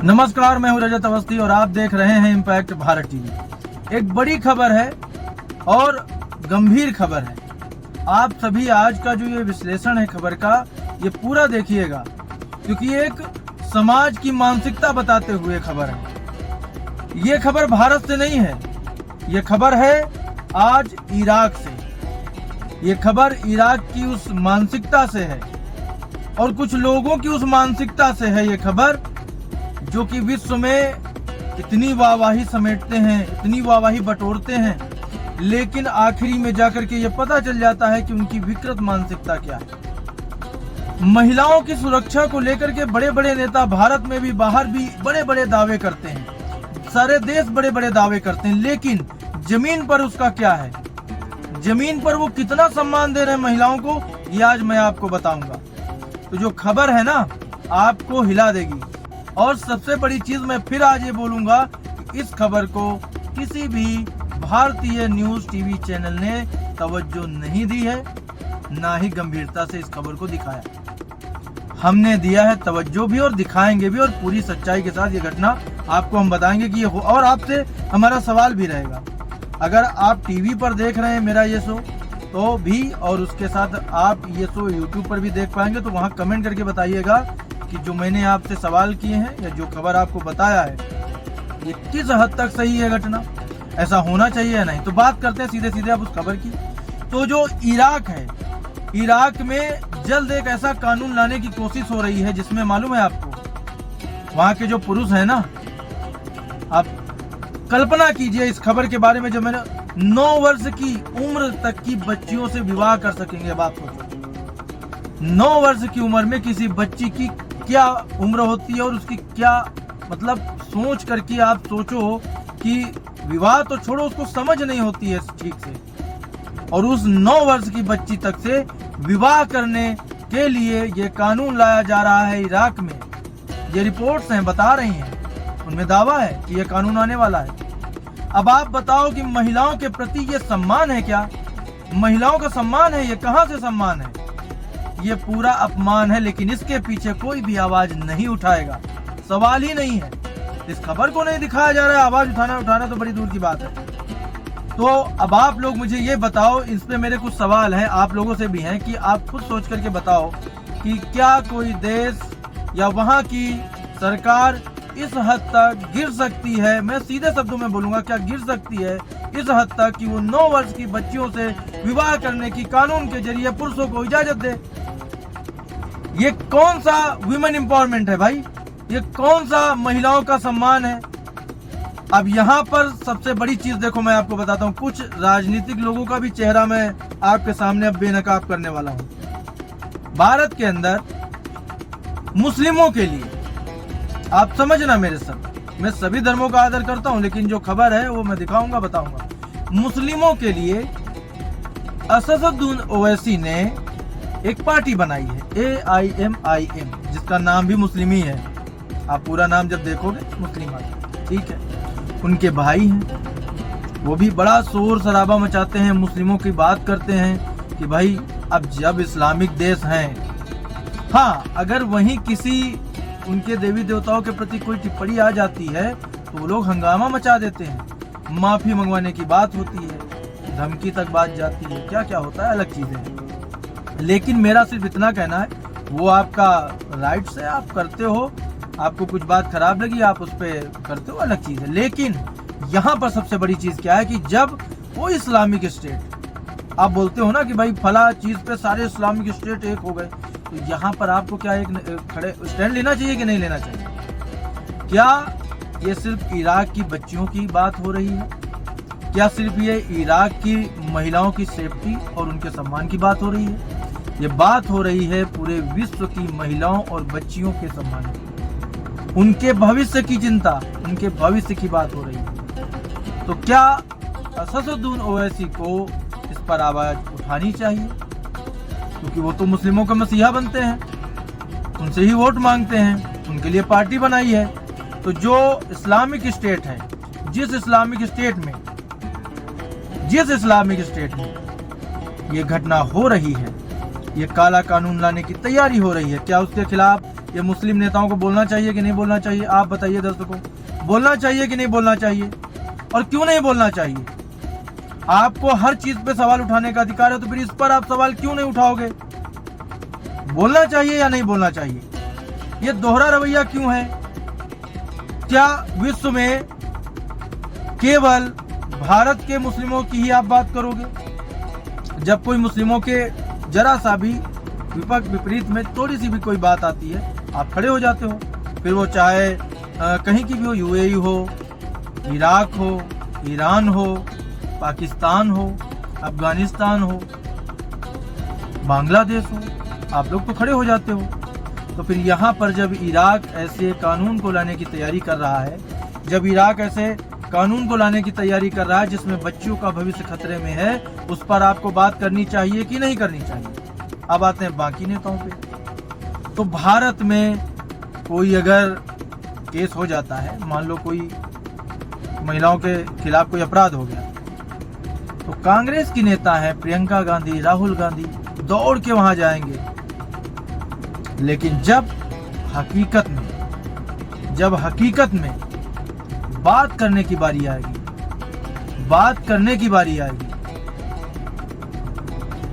नमस्कार, मैं हूं रजत अवस्थी और आप देख रहे हैं इम्पैक्ट भारत टीवी। एक बड़ी खबर है और गंभीर खबर है। आप सभी आज का जो ये विश्लेषण है खबर का, ये पूरा देखिएगा, क्योंकि एक समाज की मानसिकता बताते हुए खबर है। ये खबर भारत से नहीं है, ये खबर है आज इराक से। ये खबर इराक की उस मानसिकता से है और कुछ लोगों की उस मानसिकता से है ये खबर, जो कि विश्व में इतनी वाहवाही समेटते हैं, इतनी वाहवाही बटोरते हैं, लेकिन आखिरी में जाकर के ये पता चल जाता है कि उनकी विकृत मानसिकता क्या है। महिलाओं की सुरक्षा को लेकर के बड़े बड़े नेता भारत में भी बाहर भी बड़े बड़े दावे करते हैं, सारे देश बड़े बड़े दावे करते हैं, लेकिन जमीन पर उसका क्या है, जमीन पर वो कितना सम्मान दे रहे हैं महिलाओं को, ये आज मैं आपको बताऊंगा। तो जो खबर है ना, आपको हिला देगी। और सबसे बड़ी चीज मैं फिर आज ये बोलूंगा कि इस खबर को किसी भी भारतीय न्यूज टीवी चैनल ने तवज्जो नहीं दी है, ना ही गंभीरता से इस खबर को दिखाया। हमने दिया है तवज्जो भी और दिखाएंगे भी, और पूरी सच्चाई के साथ ये घटना आपको हम बताएंगे कि ये हो। और आपसे हमारा सवाल भी रहेगा, अगर आप टीवी पर देख रहे हैं मेरा ये शो तो भी, और उसके साथ आप ये शो यूट्यूब पर भी देख पाएंगे, तो वहाँ कमेंट करके बताइएगा कि जो मैंने आपसे सवाल किए हैं या जो खबर आपको बताया है, ये किस हद तक सही है घटना, ऐसा होना चाहिए या नहीं। तो बात करते हैं सीधे सीधे आप उस खबर की। तो जो इराक है, इराक में जल्द एक ऐसा कानून लाने की कोशिश हो रही है जिसमें मालूम है आपको, वहां के जो पुरुष है ना, आप कल्पना कीजिए इस खबर के बारे में, जो मैंने 9 वर्ष की उम्र तक की बच्चियों से विवाह कर सकेंगे। अब आप सोचो 9 वर्ष की उम्र में किसी बच्ची की क्या उम्र होती है और उसकी क्या मतलब सोच करके आप सोचो कि विवाह तो छोड़ो, उसको समझ नहीं होती है ठीक से, और उस 9 वर्ष की बच्ची तक से विवाह करने के लिए ये कानून लाया जा रहा है इराक में। ये रिपोर्ट्स हैं, बता रही हैं, उनमें दावा है कि ये कानून आने वाला है। अब आप बताओ कि महिलाओं के प्रति ये सम्मान है क्या? महिलाओं का सम्मान है ये? कहां से सम्मान है? ये पूरा अपमान है, लेकिन इसके पीछे कोई भी आवाज नहीं उठाएगा, सवाल ही नहीं है। इस खबर को नहीं दिखाया जा रहा है, आवाज उठाना तो बड़ी दूर की बात है। तो अब आप लोग मुझे ये बताओ, इस पे मेरे कुछ सवाल हैं, आप लोगों से भी हैं, कि आप खुद सोच करके बताओ कि क्या कोई देश या वहां की सरकार इस हद तक गिर सकती है, मैं सीधे शब्दों में बोलूंगा, क्या गिर सकती है इस हद तक कि वो 9 वर्ष की बच्चियों से विवाह करने की कानून के जरिए पुरुषों को इजाजत दे? ये कौन सा वुमेन एम्पावरमेंट है भाई? ये कौन सा महिलाओं का सम्मान है? अब यहाँ पर सबसे बड़ी चीज देखो, मैं आपको बताता हूँ, कुछ राजनीतिक लोगों का भी चेहरा मैं आपके सामने अब बेनकाब करने वाला हूँ। भारत के अंदर मुस्लिमों के लिए, आप समझना मेरे साथ, मैं सभी धर्मों का आदर करता हूँ, लेकिन जो खबर है वो मैं दिखाऊंगा, बताऊंगा। मुस्लिमों के लिए असदुद्दीन ओवैसी ने एक पार्टी बनाई है, AIMIM, जिसका नाम भी मुस्लिम ही है। आप पूरा नाम जब देखोगे मुस्लिम आ जाएगा, ठीक है। उनके भाई हैं, वो भी बड़ा शोर शराबा मचाते हैं, मुस्लिमों की बात करते हैं कि भाई अब जब इस्लामिक देश हैं, हाँ, अगर वहीं किसी उनके देवी देवताओं के प्रति कोई टिप्पणी आ जाती है तो वो लोग हंगामा मचा देते हैं, माफी मंगवाने की बात होती है, धमकी तक बात जाती है, क्या क्या होता है, अलग चीजें हैं। लेकिन मेरा सिर्फ इतना कहना है, वो आपका राइट्स है, आप करते हो, आपको कुछ बात खराब लगी आप उस पर करते हो, अलग चीज है। लेकिन यहाँ पर सबसे बड़ी चीज क्या है कि जब वो इस्लामिक स्टेट, आप बोलते हो ना कि भाई फला चीज पे सारे इस्लामिक स्टेट एक हो गए, तो यहाँ पर आपको क्या एक खड़े स्टैंड लेना चाहिए कि नहीं लेना चाहिए? क्या ये सिर्फ इराक की बच्चियों की बात हो रही है? क्या सिर्फ ये इराक की महिलाओं की सेफ्टी और उनके सम्मान की बात हो रही है? ये बात हो रही है पूरे विश्व की महिलाओं और बच्चियों के सम्मान की, उनके भविष्य की चिंता, उनके भविष्य की बात हो रही है। तो क्या असदुद्दीन ओवैसी को इस पर आवाज उठानी चाहिए? क्योंकि वो तो मुस्लिमों का मसीहा बनते हैं, उनसे ही वोट मांगते हैं, उनके लिए पार्टी बनाई है। तो जो इस्लामिक स्टेट है, जिस इस्लामिक स्टेट में ये घटना हो रही है, ये काला कानून लाने की तैयारी हो रही है, क्या उसके खिलाफ ये मुस्लिम नेताओं को बोलना चाहिए कि नहीं बोलना चाहिए? आप बताइए दर्शकों, बोलना चाहिए कि नहीं बोलना चाहिए? और क्यों नहीं बोलना चाहिए? आपको हर चीज पे सवाल उठाने का अधिकार है, तो फिर इस पर आप सवाल क्यों नहीं उठाओगे? बोलना चाहिए या नहीं बोलना चाहिए? ये दोहरा रवैया क्यों है? क्या विश्व में केवल भारत के मुस्लिमों की ही आप बात करोगे? जब कोई मुस्लिमों के जरा सा भी विपरीत में थोड़ी सी भी कोई बात आती है, आप खड़े हो जाते हो। फिर वो चाहे कहीं की भी हो, यूएई हो, इराक हो, ईरान हो, पाकिस्तान हो, अफगानिस्तान हो, बांग्लादेश हो, आप लोग तो खड़े हो जाते हो। तो फिर यहाँ पर जब इराक ऐसे कानून को लाने की तैयारी कर रहा है, जब इराक ऐसे कानून को लाने की तैयारी कर रहा है जिसमें बच्चियों का भविष्य खतरे में है, उस पर आपको बात करनी चाहिए कि नहीं करनी चाहिए? अब आते हैं बाकी नेताओं पे। तो भारत में कोई अगर केस हो जाता है, मान लो कोई महिलाओं के खिलाफ कोई अपराध हो गया, तो कांग्रेस की नेता है प्रियंका गांधी, राहुल गांधी दौड़ के वहां जाएंगे। लेकिन जब हकीकत में बात करने की बारी आएगी, बात करने की बारी आएगी,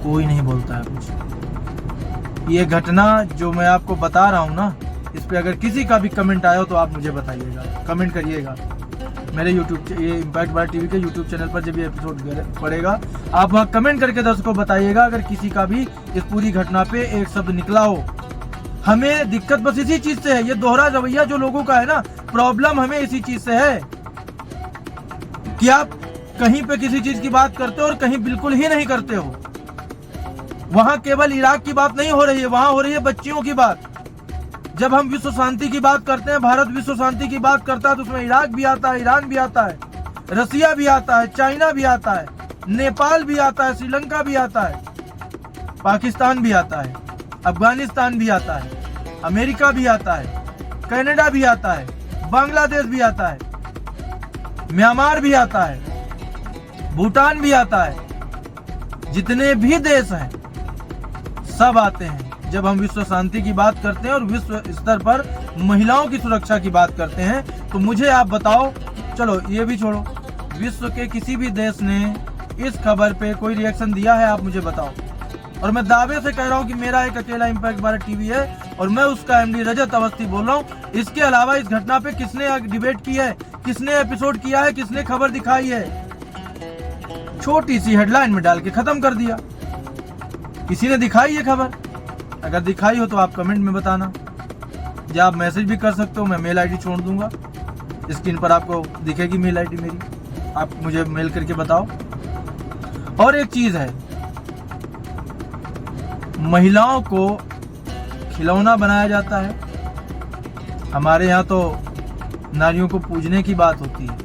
कोई नहीं बोलता है कुछ। ये घटना जो मैं आपको बता रहा हूं ना, इस पे अगर किसी का भी कमेंट आया हो तो आप मुझे बताइएगा, कमेंट करिएगा। मेरे ये इम्पैक्ट भारत टीवी के यूट्यूब चैनल पर जब ये एपिसोड पड़ेगा, आप वहाँ कमेंट करके दर्शकों बताइएगा अगर किसी का भी इस पूरी घटना पे एक शब्द निकला हो। हमें दिक्कत बस इसी चीज से है, ये दोहरा रवैया जो लोगों का है ना, प्रॉब्लम हमें इसी चीज से है कि आप कहीं पे किसी चीज की बात करते हो और कहीं बिल्कुल ही नहीं करते हो। वहां केवल इराक की बात नहीं हो रही है, वहां हो रही है बच्चियों की बात। जब हम विश्व शांति की बात करते हैं, भारत विश्व शांति की बात करता है, तो उसमें इराक भी आता है, ईरान भी आता है, रसिया भी आता है, चाइना भी आता है, नेपाल भी आता है, श्रीलंका भी आता है, पाकिस्तान भी आता है, अफगानिस्तान भी आता है, अमेरिका भी आता है, कनाडा भी आता है, बांग्लादेश भी आता है, म्यांमार भी आता है, भूटान भी आता है। जितने भी देश हैं सब आते हैं जब हम विश्व शांति की बात करते हैं और विश्व स्तर पर महिलाओं की सुरक्षा की बात करते हैं। तो मुझे आप बताओ, चलो ये भी छोड़ो, विश्व के किसी भी देश ने इस खबर पे कोई रिएक्शन दिया है? आप मुझे बताओ। और मैं दावे से कह रहा हूँ कि मेरा एक अकेला इम्पैक्ट भारत टीवी है और मैं उसका एमडी रजत अवस्थी बोल रहा हूँ। इसके अलावा इस घटना पे किसने डिबेट की है, किसने एपिसोड किया है, किसने खबर दिखाई है? छोटी सी हेडलाइन में डाल के खत्म कर दिया। किसी ने दिखाई है खबर? अगर दिखाई हो तो आप कमेंट में बताना, या आप मैसेज भी कर सकते हो। मैं मेल आईडी छोड़ दूंगा, स्क्रीन पर आपको दिखेगी मेल आईडी मेरी, आप मुझे मेल करके बताओ। और एक चीज है, महिलाओं को खिलौना बनाया जाता है। हमारे यहाँ तो नारियों को पूजने की बात होती है,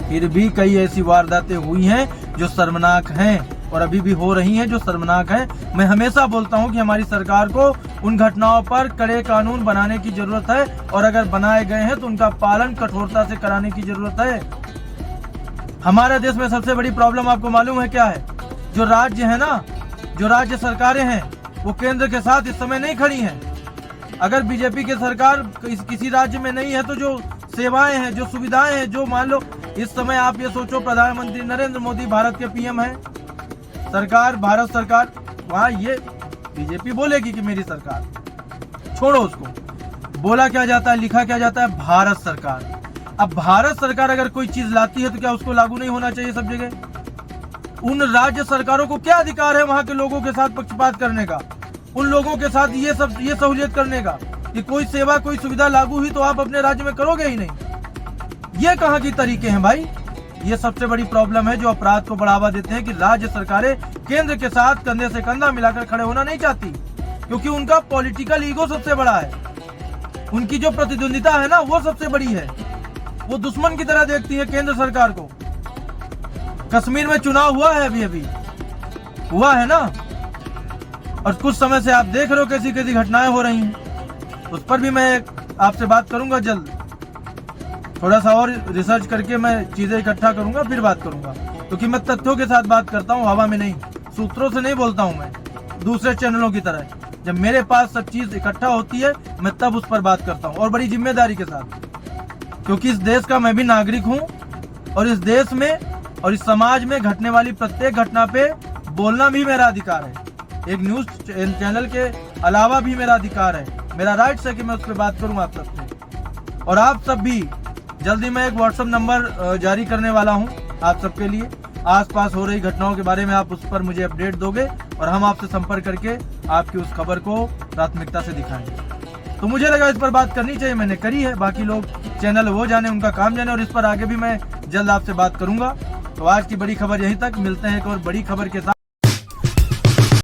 फिर भी कई ऐसी वारदातें हुई हैं जो शर्मनाक हैं और अभी भी हो रही हैं जो शर्मनाक हैं। मैं हमेशा बोलता हूं कि हमारी सरकार को उन घटनाओं पर कड़े कानून बनाने की जरूरत है और अगर बनाए गए हैं तो उनका पालन कठोरता से कराने की जरूरत है। हमारे देश में सबसे बड़ी प्रॉब्लम आपको मालूम है क्या है? जो राज्य है ना, जो राज्य सरकारें हैं वो केंद्र के साथ इस समय नहीं खड़ी हैं। अगर बीजेपी की सरकार किसी राज्य में नहीं है तो जो सेवाएं हैं, जो सुविधाएं हैं, जो मान लो इस समय आप ये सोचो प्रधानमंत्री नरेंद्र मोदी भारत के पीएम है, सरकार भारत सरकार, वहां ये बीजेपी बोलेगी कि मेरी सरकार, छोड़ो उसको, बोला क्या जाता है, लिखा क्या जाता है, भारत सरकार। अब भारत सरकार अगर कोई चीज लाती है तो क्या उसको लागू नहीं होना चाहिए सब जगह? उन राज्य सरकारों को क्या अधिकार है वहां के लोगों के साथ पक्षपात करने का, उन लोगों के साथ ये सहूलियत करने का कि कोई सेवा कोई सुविधा लागू हुई तो आप अपने राज्य में करोगे ही नहीं? ये कहाँ की तरीके हैं भाई? ये सबसे बड़ी प्रॉब्लम है जो अपराध को बढ़ावा देते हैं कि राज्य सरकारें केंद्र के साथ कंधे से कंधा मिलाकर खड़े होना नहीं चाहती, क्योंकि उनका पॉलिटिकल ईगो सबसे बड़ा है, उनकी जो प्रतिद्वंदिता है ना वो सबसे बड़ी है। वो दुश्मन की तरह देखती है केंद्र सरकार को। कश्मीर में चुनाव हुआ है, अभी हुआ है ना, और कुछ समय से आप देख रहे हो कैसी कैसी घटनाएं हो रही हैं। उस पर भी मैं आपसे बात करूंगा जल्द, थोड़ा सा और रिसर्च करके मैं चीजें इकट्ठा करूंगा फिर बात करूंगा, क्योंकि मैं तथ्यों के साथ बात करता हूं, हवा में नहीं, सूत्रों से नहीं बोलता हूं मैं दूसरे चैनलों की तरह। जब मेरे पास सब चीज इकट्ठा होती है मैं तब उस पर बात करता हूँ, और बड़ी जिम्मेदारी के साथ, क्योंकि इस देश का मैं भी नागरिक हूँ और इस देश में और इस समाज में घटने वाली प्रत्येक घटना पे बोलना भी मेरा अधिकार है। एक न्यूज चैनल के अलावा भी मेरा अधिकार है, मेरा राइट्स है कि मैं उस पर बात करूं आप सबसे। और आप सब भी, जल्दी मैं एक व्हाट्सएप नंबर जारी करने वाला हूं आप सबके लिए। आसपास हो रही घटनाओं के बारे में आप उस पर मुझे अपडेट दोगे और हम आपसे संपर्क करके आपकी उस खबर को प्राथमिकता से दिखाएंगे। तो मुझे लगा इस पर बात करनी चाहिए, मैंने करी है। बाकी लोग चैनल वो जाने, उनका काम जाने, और इस पर आगे भी मैं जल्द आपसे बात करूंगा। तो आज की बड़ी खबर यहीं तक, मिलते हैं एक और बड़ी खबर के साथ।